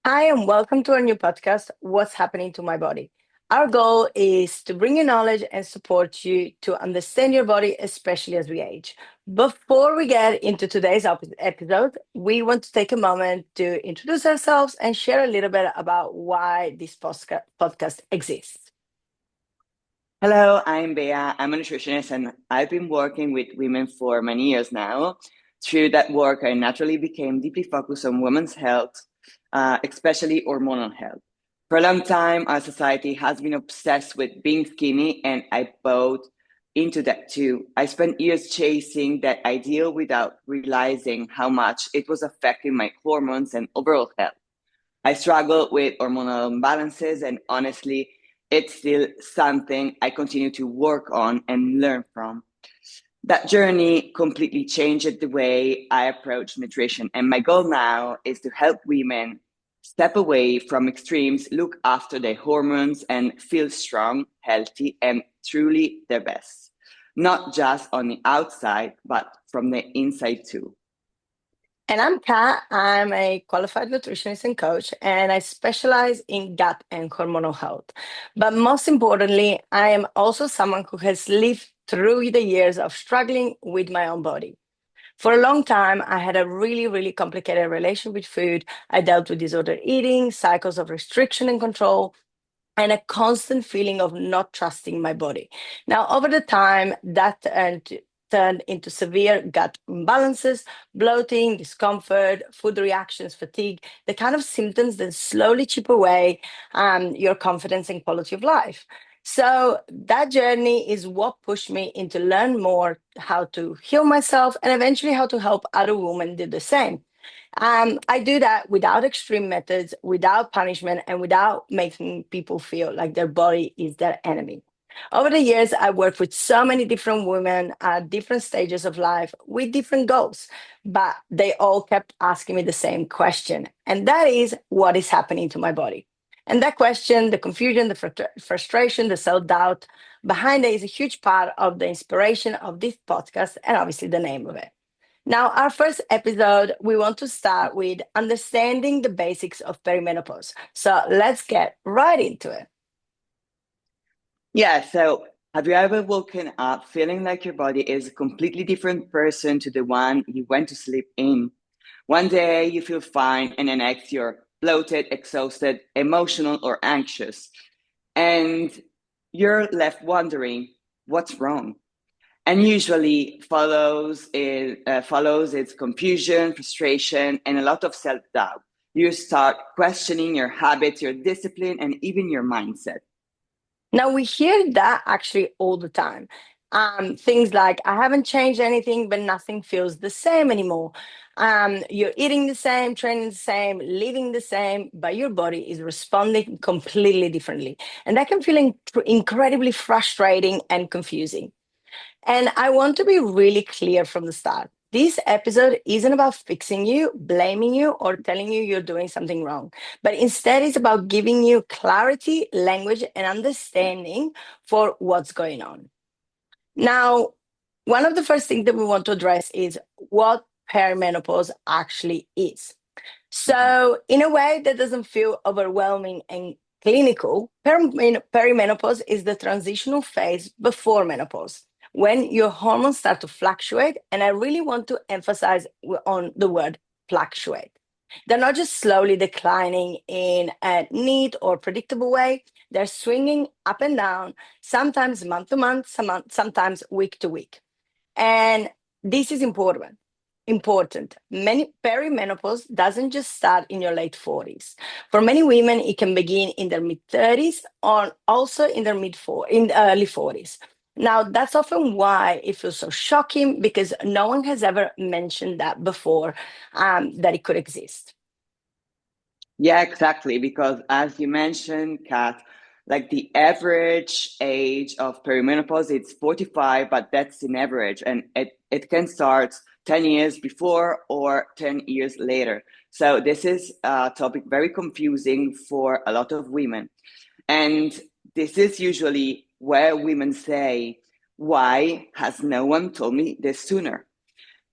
Hi, and welcome to our new podcast, What's Happening to My Body. Our goal is to bring you knowledge and support you to understand your body, especially as we age. Before we get into today's episode, we want to take a moment to introduce ourselves and share a little bit about why this podcast exists. Hello, I'm Bea. I'm a nutritionist and I've been working with women for many years now. Through that work, I naturally became deeply focused on women's health, especially hormonal health. For a long time, our society has been obsessed with being skinny, and I bought into that too. I spent years chasing that ideal without realizing how much it was affecting my hormones and overall health. I struggle with hormonal imbalances, and honestly, it's still something I continue to work on and learn from. That journey completely changed the way I approach nutrition. And my goal now is to help women step away from extremes, look after their hormones, and feel strong, healthy, and truly their best. Not just on the outside, but from the inside too. And I'm Kat. I'm a qualified nutritionist and coach, and I specialize in gut and hormonal health. But most importantly, I am also someone who has lived through the years of struggling with my own body. For a long time, I had a really complicated relation with food. I dealt with disordered eating, cycles of restriction and control, and a constant feeling of not trusting my body. Now, over the time, that turned into severe gut imbalances, bloating, discomfort, food reactions, fatigue, the kind of symptoms that slowly chip away your confidence and quality of life. So that journey is what pushed me into learn more how to heal myself and eventually how to help other women do the same. I do that without extreme methods, without punishment, and without making people feel like their body is their enemy. Over the years, I worked with so many different women at different stages of life with different goals, but they all kept asking me the same question. And that is, what is happening to my body? And that question, the confusion, the frustration, the self doubt behind it is a huge part of the inspiration of this podcast and obviously the name of it. Now, our first episode, we want to start with understanding the basics of perimenopause. So let's get right into it. Yeah, so have you ever woken up feeling like your body is a completely different person to the one you went to sleep in? One day you feel fine, and the next you're bloated, exhausted, emotional, or anxious. And you're left wondering what's wrong. And usually follows its confusion, frustration, and a lot of self-doubt. You start questioning your habits, your discipline, and even your mindset. Now, we hear that actually all the time. Things like, I haven't changed anything, but nothing feels the same anymore. You're eating the same, training the same, living the same, but your body is responding completely differently. And that can feel incredibly frustrating and confusing. And I want to be really clear from the start. This episode isn't about fixing you, blaming you, or telling you you're doing something wrong, but instead it's about giving you clarity, language, and understanding for what's going on. Now, one of the first things that we want to address is what perimenopause actually is. Mhm. So, in a way that doesn't feel overwhelming and clinical, perimenopause is the transitional phase before menopause, when your hormones start to fluctuate. And I really want to emphasize on the word fluctuate. They're not just slowly declining in a neat or predictable way, they're swinging up and down, sometimes month to month, sometimes week to week. And this is important. Important. Many perimenopause doesn't just start in your late 40s. For many women, it can begin in their mid 30s or also in their in early 40s. Now, that's often why it feels so shocking because no one has ever mentioned that before, that it could exist. Yeah, exactly. Because as you mentioned, Kat, like the average age of perimenopause, it's 45, but that's an average. And it can start 10 years before or 10 years later. So this is a topic very confusing for a lot of women. And this is usually where women say, why has no one told me this sooner?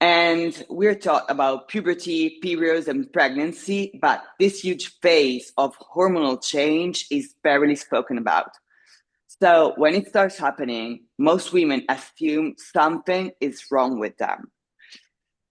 And we're taught about puberty, periods, and pregnancy, but this huge phase of hormonal change is barely spoken about. So when it starts happening, most women assume something is wrong with them.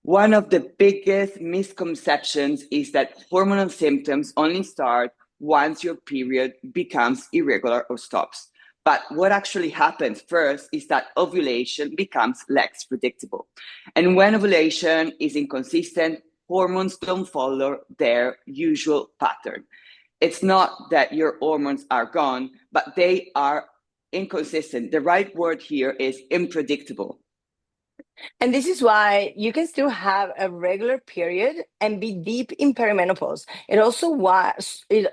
One of the biggest misconceptions is that hormonal symptoms only start once your period becomes irregular or stops. But what actually happens first is that ovulation becomes less predictable. And when ovulation is inconsistent, hormones don't follow their usual pattern. It's not that your hormones are gone, but they are inconsistent. The right word here is unpredictable. And this is why you can still have a regular period and be deep in perimenopause. It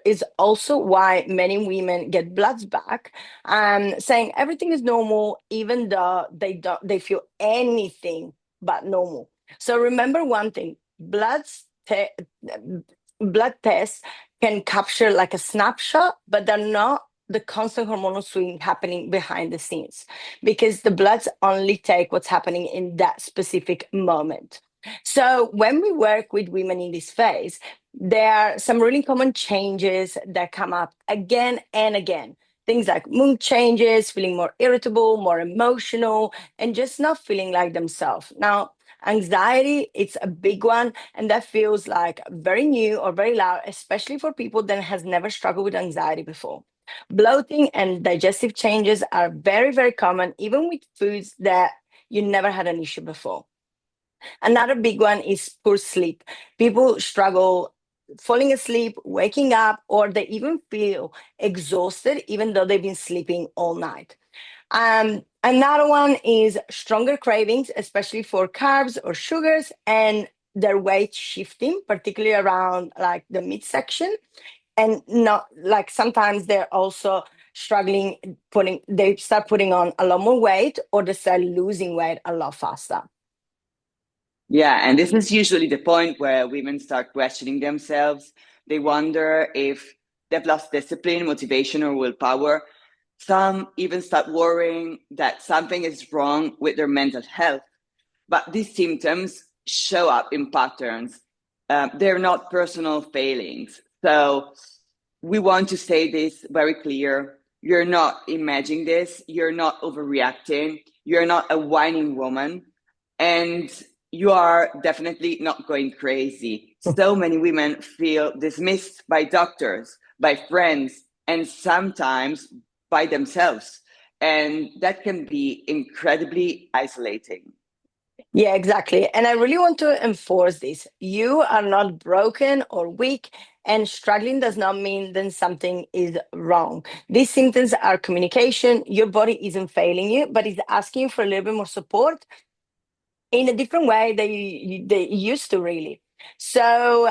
is also why many women get bloods back, saying everything is normal, even though they feel anything but normal. So remember one thing: blood tests can capture like a snapshot, but they're not the constant hormonal swing happening behind the scenes, because the bloods only take what's happening in that specific moment. So when we work with women in this phase, there are some really common changes that come up again and again. Things like mood changes, feeling more irritable, more emotional, and just not feeling like themselves. Now, anxiety, it's a big one, and that feels like very new or very loud, especially for people that has never struggled with anxiety before. Bloating and digestive changes are very, very common, even with foods that you never had an issue before. Another big one is poor sleep. People struggle falling asleep, waking up, or they even feel exhausted, even though they've been sleeping all night. Another one is stronger cravings, especially for carbs or sugars, and their weight shifting, particularly around like the midsection. And not like sometimes they're also struggling they start putting on a lot more weight, or they start losing weight a lot faster. Yeah, and this is usually the point where women start questioning themselves. They wonder if they've lost discipline, motivation, or willpower. Some even start worrying that something is wrong with their mental health. But these symptoms show up in patterns. They're not personal failings. So we want to say this very clear. You're not imagining this. You're not overreacting. You're not a whining woman. And you are definitely not going crazy. So many women feel dismissed by doctors, by friends, and sometimes by themselves. And that can be incredibly isolating. Yeah, exactly. And I really want to enforce this. You are not broken or weak, and struggling does not mean then something is wrong. These symptoms are communication. Your body isn't failing you, but it's asking you for a little bit more support in a different way that they used to, really. So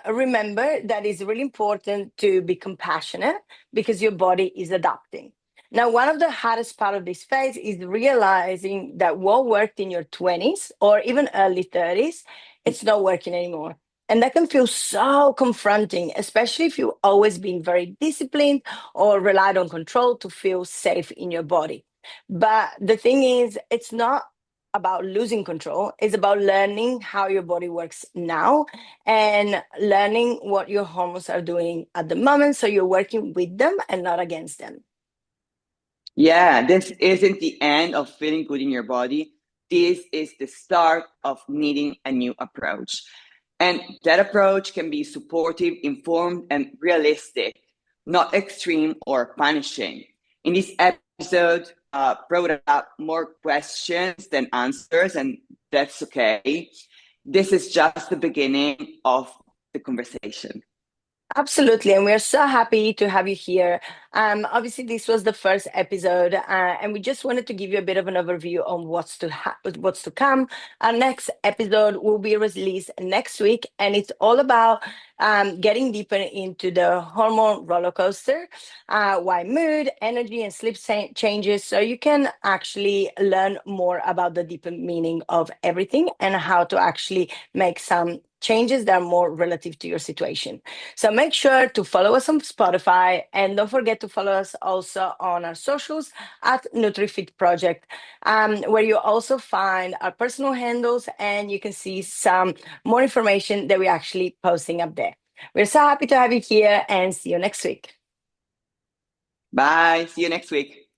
remember that it's really important to be compassionate, because your body is adapting. Now, one of the hardest part of this phase is realizing that what worked in your 20s or even early 30s, it's not working anymore. And that can feel so confronting, especially if you've always been very disciplined or relied on control to feel safe in your body. But the thing is, it's not about losing control. It's about learning how your body works now and learning what your hormones are doing at the moment. So you're working with them and not against them. Yeah, this isn't the end of feeling good in your body. This is the start of needing a new approach. And that approach can be supportive, informed, and realistic, not extreme or punishing. In this episode, brought up more questions than answers, and that's okay. This is just the beginning of the conversation. Absolutely, and we're so happy to have you here. Obviously, this was the first episode, and we just wanted to give you a bit of an overview on what's to come. Our next episode will be released next week, and it's all about getting deeper into the hormone roller coaster, why mood, energy, and sleep changes, so you can actually learn more about the deeper meaning of everything and how to actually make some changes that are more relative to your situation. So make sure to follow us on Spotify, and don't forget to follow us also on our socials at NutriFit Project, where you also find our personal handles and you can see some more information that we're actually posting up there. We're so happy to have you here, and see you next week. Bye. See you next week.